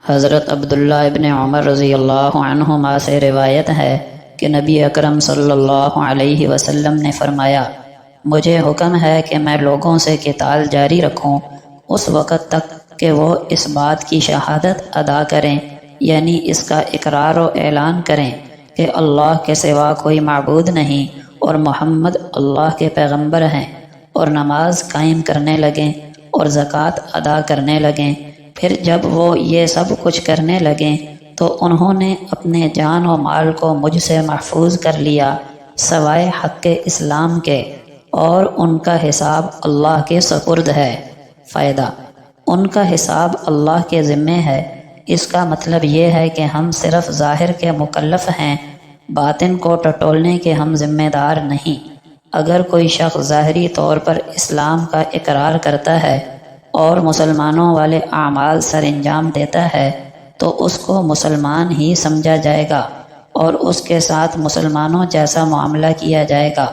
حضرت عبداللہ ابن عمر رضی اللہ عنہما سے روایت ہے کہ نبی اکرم صلی اللہ علیہ وسلم نے فرمایا، مجھے حکم ہے کہ میں لوگوں سے قتال جاری رکھوں اس وقت تک کہ وہ اس بات کی شہادت ادا کریں، یعنی اس کا اقرار و اعلان کریں کہ اللہ کے سوا کوئی معبود نہیں اور محمد اللہ کے پیغمبر ہیں، اور نماز قائم کرنے لگیں اور زکوٰۃ ادا کرنے لگیں۔ پھر جب وہ یہ سب کچھ کرنے لگیں تو انہوں نے اپنے جان و مال کو مجھ سے محفوظ کر لیا سوائے حق اسلام کے، اور ان کا حساب اللہ کے سپرد ہے۔ فائدہ: ان کا حساب اللہ کے ذمے ہے۔ اس کا مطلب یہ ہے کہ ہم صرف ظاہر کے مکلف ہیں، باطن کو ٹٹولنے کے ہم ذمہ دار نہیں۔ اگر کوئی شخص ظاہری طور پر اسلام کا اقرار کرتا ہے اور مسلمانوں والے اعمال سر انجام دیتا ہے تو اس کو مسلمان ہی سمجھا جائے گا اور اس کے ساتھ مسلمانوں جیسا معاملہ کیا جائے گا،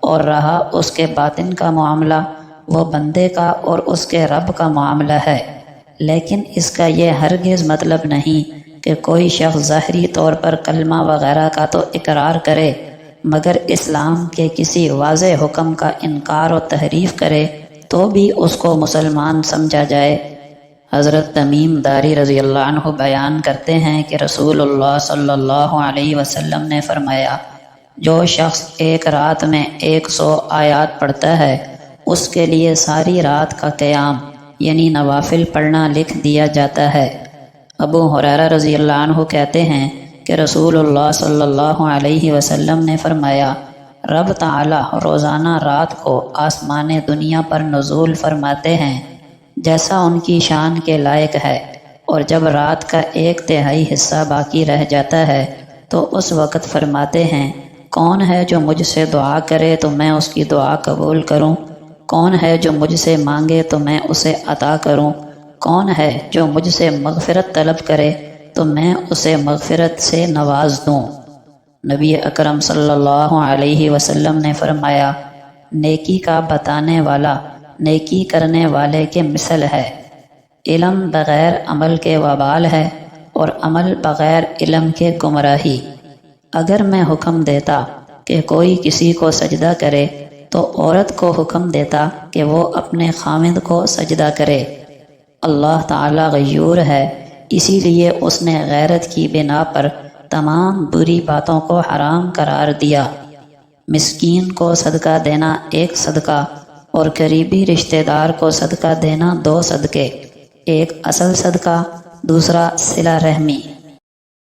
اور رہا اس کے باطن کا معاملہ، وہ بندے کا اور اس کے رب کا معاملہ ہے۔ لیکن اس کا یہ ہرگز مطلب نہیں کہ کوئی شخص ظاہری طور پر کلمہ وغیرہ کا تو اقرار کرے مگر اسلام کے کسی واضح حکم کا انکار و تحریف کرے تو بھی اس کو مسلمان سمجھا جائے۔ حضرت تمیم داری رضی اللہ عنہ بیان کرتے ہیں کہ رسول اللہ صلی اللہ علیہ وسلم نے فرمایا، جو شخص ایک رات میں 100 آیات پڑھتا ہے اس کے لیے ساری رات کا قیام یعنی نوافل پڑھنا لکھ دیا جاتا ہے۔ ابو ہریرہ رضی اللہ عنہ کہتے ہیں کہ رسول اللہ صلی اللہ علیہ وسلم نے فرمایا، رب تعالی روزانہ رات کو آسمان دنیا پر نزول فرماتے ہیں جیسا ان کی شان کے لائق ہے، اور جب رات کا 1/3 حصہ باقی رہ جاتا ہے تو اس وقت فرماتے ہیں، کون ہے جو مجھ سے دعا کرے تو میں اس کی دعا قبول کروں، کون ہے جو مجھ سے مانگے تو میں اسے عطا کروں، کون ہے جو مجھ سے مغفرت طلب کرے تو میں اسے مغفرت سے نواز دوں۔ نبی اکرم صلی اللہ علیہ وسلم نے فرمایا، نیکی کا بتانے والا نیکی کرنے والے کے مثل ہے۔ علم بغیر عمل کے وبال ہے اور عمل بغیر علم کے گمراہی۔ اگر میں حکم دیتا کہ کوئی کسی کو سجدہ کرے تو عورت کو حکم دیتا کہ وہ اپنے خاوند کو سجدہ کرے۔ اللہ تعالی غیور ہے، اسی لیے اس نے غیرت کی بنا پر تمام بری باتوں کو حرام قرار دیا۔ مسکین کو صدقہ دینا 1 صدقہ اور قریبی رشتہ دار کو صدقہ دینا 2 صدقے، ایک اصل صدقہ، دوسرا صلہ رحمی۔